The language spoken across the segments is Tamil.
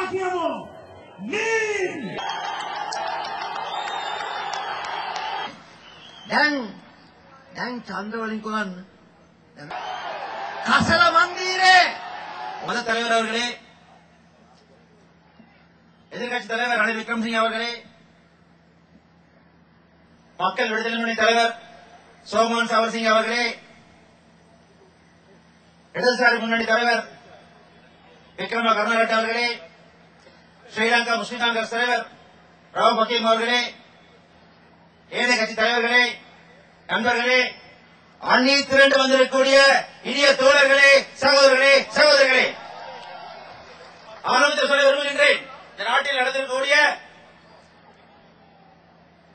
ராஜ்யமும் நீர் දැන් චන්ද්‍රවලින් கசல மந்திரே மத தலைவர் அவர்களே, எதிர்கட்சி தலைவர் ரணில் விக்ரமசிங்கே அவர்களே, மக்கள் விடுதலை முன்னணி தலைவர் சோமன் சவர்சிங் அவர்களே, இடதுசாரி முன்னணி தலைவர் விக்ரம கருணாகரன் அவர்களே, ஸ்ரீலங்கா முஸ்லிம் காங்கிரஸ் தலைவர் ராவ் ஹக்கீம் அவர்களே, ஏனைய கட்சி தலைவர்களே, நண்பர்களே, அணி திரண்டு வந்திருக்கக்கூடிய இனிய தோழர்களே, சகோதரர்களே, சகோதரிகளே, ஆரம்பத்தில் சொல்ல விரும்புகின்றேன். இந்த நாட்டில் நடந்திருக்கக்கூடிய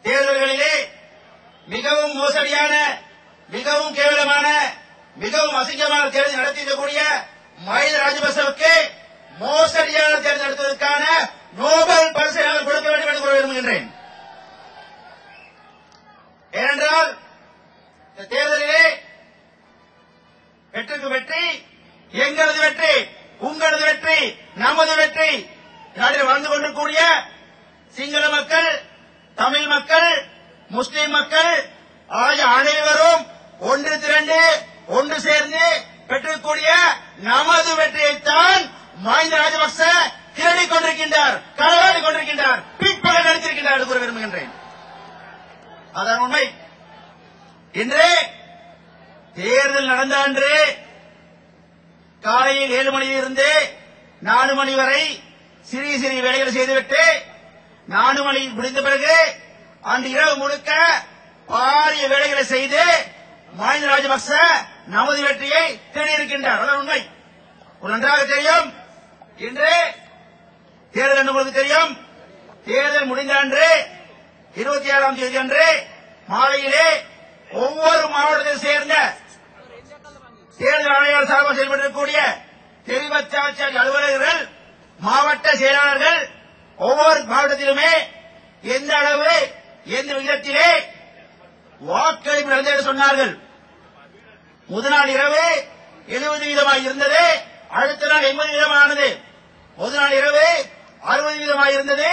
தேர்தல்களிலே மிகவும் மோசடியான, மிகவும் கேவலமான, மிகவும் அசிங்கமான தேர்தல் நடத்தியிருக்கக்கூடிய மஹிந்த ராஜபக்சவுக்கு மோசடியான தேர்தல் நடத்துவதற்கான நோபல் பரிசை நாங்கள் கொடுக்க வேண்டும் என்று கூற விரும்புகின்றேன். ஏனென்றால் இந்த தேர்தலிலே வெற்றிக்கு வெற்றி, எங்களது வெற்றி, உங்களது வெற்றி, நமது வெற்றி, நாட்டில் வாழ்ந்து கொண்டிருக்கூடிய சிங்கள மக்கள், தமிழ் மக்கள், முஸ்லிம் மக்கள் ஆகிய அனைவரும் ஒன்று திரண்டு ஒன்று சேர்ந்து பெற்றிருக்கக்கூடிய நமது வெற்றியைத்தான் மஹிந்த ராஜபக்ச தேடிக் கொண்டிருக்கின்றார், களவாடிக் கொண்டிருக்கின்றார், பிற்பகல் நடித்திருக்கின்றார் என்று கூற விரும்புகின்றேன். அதான் உண்மை. இன்று தேர்தல் நடந்த அன்று காலையில் 7 மணியிலிருந்து 4 மணி வரை சிறிய சிறிய வேலைகளை செய்துவிட்டு 4 மணி முடிந்த பிறகு அன்று இரவு முழுக்க பாரிய வேலைகளை செய்து மஹிந்த ராஜபக்ச நமது வெற்றியை தேடியிருக்கின்றார். அதான் உண்மை. நன்றாக தெரியும். இன்று தேர்தல் என்று உங்களுக்கு தெரியும். தேர்தல் முடிந்த அன்று 27ஆம் தேதி அன்று மாலையிலே ஒவ்வொரு மாவட்டத்தில் சேர்ந்த தேர்தல் ஆணையாளர் சார்பாக செயல்பட்டிருக்கக்கூடிய தெரிவச்சாட்சி அலுவலர்கள், மாவட்ட செயலாளர்கள் ஒவ்வொரு மாவட்டத்திலுமே எந்த அளவு, எந்த விதத்திலே வாக்களிப்பு நடந்தது என்று சொன்னார்கள். முதல் நாள் இரவு 70% இருந்தது, அடுத்த நாள் 80% முதல் நாள் இரவு 60% இருந்தது,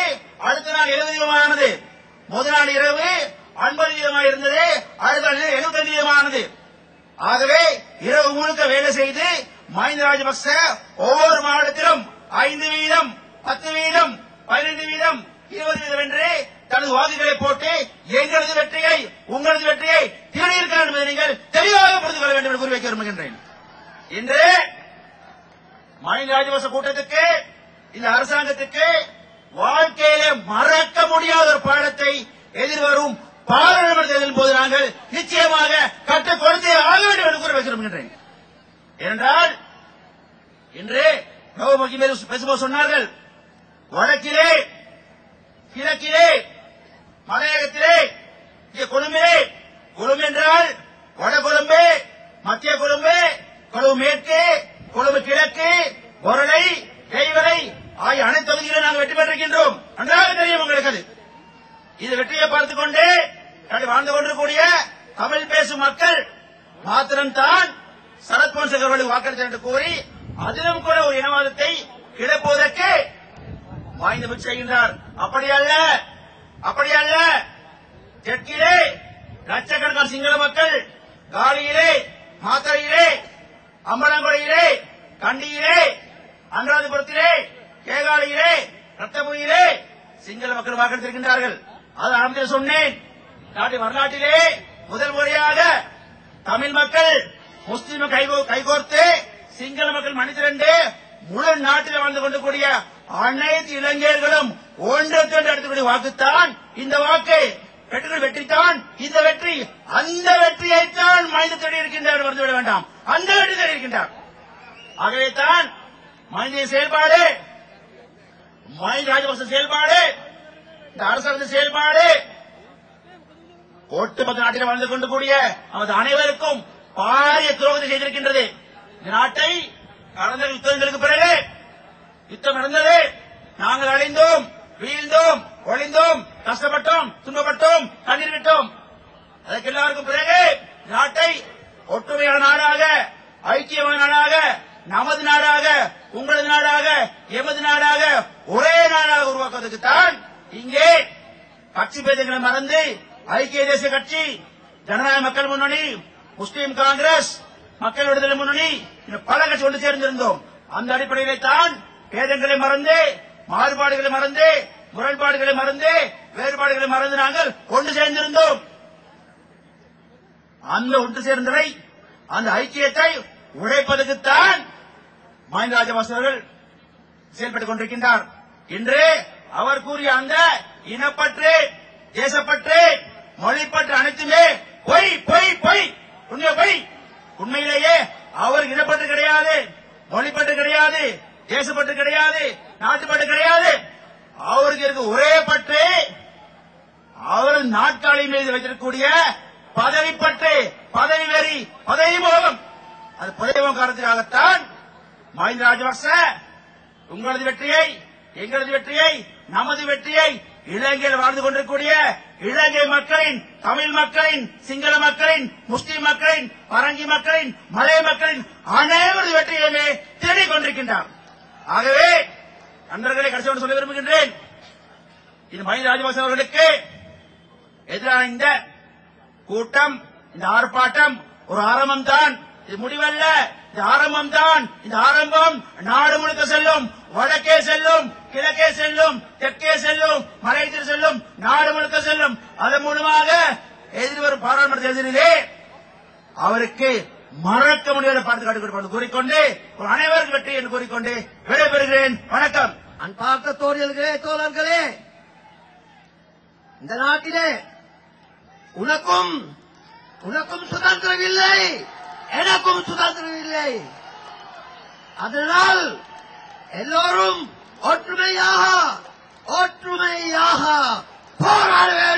அடுத்த நாள் 70% முதல் நாள் இரவு 50% இருந்தது, அடுத்த நாள் 75% ஆகவே இரவு முழுக்க வேலை செய்து மஹிந்த ராஜபக்ச ஒவ்வொரு மாவட்டத்திலும் 5%, 10%, 15%, 20% என்று தனது வாக்குகளை போட்டு எங்களது வெற்றியை, உங்களது வெற்றியை தேடியிருக்கிறார் என்பதை நீங்கள் தெளிவாக புரிந்து கொள்ள வேண்டும் என்று கூறி வைக்க விரும்புகின்றேன். இன்று மஹிந்த ராஜபக்ச கூட்டத்துக்கு, இந்த அரசாங்கத்துக்கு வாழ்க்கையிலே மறக்க முடியாத ஒரு பாடத்தை எதிர்வரும் பாராளுமன்ற தேர்தலின் போது நாங்கள் நிச்சயமாக கற்றுக் கொடுத்தே ஆக வேண்டும் என்று கூற வைக்க விரும்புகின்றேன். ஏனென்றால் இன்று பேசும்போது சொன்னார்கள், வடக்கிலே, கிழக்கிலே, மலையகத்திலே, கொழும்பிலே, கொழும்பு என்றால் வட கொழும்பு, மத்திய கொழும்பு, கொழும்பு மேற்கு, கொழும்பு கிழக்கு, பொருளை, கைவரை ஆகிய அனைத்து தொகுதிகளிலும் நாங்கள் வெற்றி பெற்றிருக்கின்றோம். நன்றாக தெரியும் உங்களுக்கு. இது வெற்றியை பார்த்துக் கொண்டு வாழ்ந்து கொண்டிருக்கூடிய தமிழ் பேசும் மக்கள் மாத்திரம்தான் சரத்மோகன் சிங் அவர்களுக்கு வாக்களித்தார் என்று கூறி அதிலும் கூட ஒரு இனவாதத்தை கிளப்புவதற்கு வாய்ந்து முயற்சி செய்கின்றார். அப்படி அல்ல, அப்படி அல்ல. தெற்கிலே லட்சக்கணக்கான சிங்கள மக்கள் காலியிலே, மாத்தறையிலே, அம்பலங்குடியிலே, கண்டியிலே, அனுராதபுரத்திலே, கேகாலையிலே, ரத்தபுரியிலே சிங்கள மக்கள் வாக்களித்திருக்கின்றார்கள். அது ஆரம்பத்தில் சொன்னேன். நாட்டின் வரலாற்றிலே முதல் முறையாக தமிழ் மக்கள், முஸ்லிம் கைகோர்த்து சிங்கள மக்கள் மனிதரண்டு முழு நாட்டில் வாழ்ந்து கொண்டிருக்கூடிய அனைத்து இளைஞர்களும் ஒன்று திரண்டு எடுத்துக்கூடிய வாக்குத்தான் இந்த வாக்கு. வெற்றி வெற்றித்தான் இந்த வெற்றி. அந்த வெற்றியைத்தான் மனித தேடி இருக்கின்றார், மறந்துவிட வேண்டாம். அந்த வெற்றி தேடி இருக்கின்றார். ஆகவே தான் மனித செயல்பாடு, மஹிந்த ராஜபக்ச செயல்பாடு, இந்த அரசாங்கத்தின் செயல்பாடு ஒட்டுமொத்த நாட்டில் வாழ்ந்து கொண்டு கூடிய நமது அனைவருக்கும் பாரிய துரோகத்தை செய்திருக்கின்றது. இந்த நாட்டை கடந்த யுத்தங்களுக்கு பிறகு யுத்தம் நடந்தது. நாங்கள் அழிந்தோம், வீழ்ந்தோம், ஒளிந்தோம், கஷ்டப்பட்டோம், துன்பப்பட்டோம், கண்ணீர் விட்டோம். அதற்கு எல்லாருக்கும் பிறகு நாட்டை ஒற்றுமையான நாடாக, ஐக்கியமான நாடாக, நமது நாடாக, உங்களது நாடாக, எமது நாடாக, ஒரே நாடாக உருவாக்குவதற்கு தான் இங்கே கட்சி பேதங்களை மறந்து ஐக்கிய தேசிய கட்சி, ஜனநாயக மக்கள் முன்னணி, முஸ்லீம் காங்கிரஸ், மக்கள் விடுதலை முன்னணி, பல கட்சி ஒன்று சேர்ந்திருந்தோம். அந்த அடிப்படையிலே தான் பேதங்களை மறந்து, மாறுபாடுகளை மறந்து, முரண்பாடுகளை மறந்து, வேறுபாடுகளை மறந்து நாங்கள் ஒன்று சேர்ந்திருந்தோம். அந்த ஒன்று சேர்ந்ததை, அந்த ஐக்கியத்தை உடைப்பதற்குத்தான் மஹிந்த ராஜபக்ச அவர்கள் செயல்பட்டுக் கொண்டிருக்கின்றார். இன்று அவர் கூறிய அந்த இனப்பற்று, தேசப்பற்று, மொழிப்பற்று அனைத்துமே பொய் பொய் பொய், உண்மை பொய். உண்மையிலேயே அவர் இனப்பற்று கிடையாது, மொழிப்பற்று கிடையாது, தேசப்பற்று கிடையாது, நாட்டுப்பற்று கிடையாது. அவருக்கு இருக்க ஒரே பற்று அவர் நாட்காலி மீது வைத்திருக்கக்கூடிய பதவி பற்று, பதவி வெறி, பதவி மோகம். அது பதவி மோகம் காரணத்துக்காகத்தான் மஹிந்த ராஜபக்ச உங்களது வெற்றியை, எங்களது வெற்றியை, நமது வெற்றியை, இலங்கையில் வாழ்ந்து கொண்டிருக்கூடிய இலங்கை மக்களின், தமிழ் மக்களின், சிங்கள மக்களின், முஸ்லீம் மக்களின், பரங்கி மக்களின், மலைய மக்களின் அனைவரது வெற்றியுமே தேடிக் கொண்டிருக்கின்றார். ஆகவே நண்பர்களை கடைசியோடு சொல்ல விரும்புகின்றேன், இது மஹிந்த ராஜபக்ச அவர்களுக்கு எதிரான இந்த கூட்டம், இந்த ஆர்ப்பாட்டம் ஒரு ஆரம்பம் தான், இது முடிவல்ல. இது ஆரம்பம் தான். இந்த ஆரம்பம் நாடு முழுக்க செல்லும், வடக்கே செல்லும், கிழக்கே செல்லும், தெற்கே செல்லும், மலைத்திரு செல்லும், நாடு முழுக்க செல்லும். அதன் மூலமாக எதிர்வரும் பாராளுமன்ற தேர்தலிலே அவருக்கு மறக்க முடியாத பார்த்து காட்டுக் கூறிக்கொண்டு ஒரு அனைவருக்கும் வெற்றி என்று கூறிக்கொண்டு விடைபெறுகிறேன். வணக்கம். அன்பார்ந்த தோழர்களே, இந்த நாட்டிலே உனக்கும் சுதந்திரம் இல்லை, எனக்கும் சுதந்திரம் இல்லை. அதனால் எல்லோரும் ஒற்றுமையாக போராட வேண்டும்.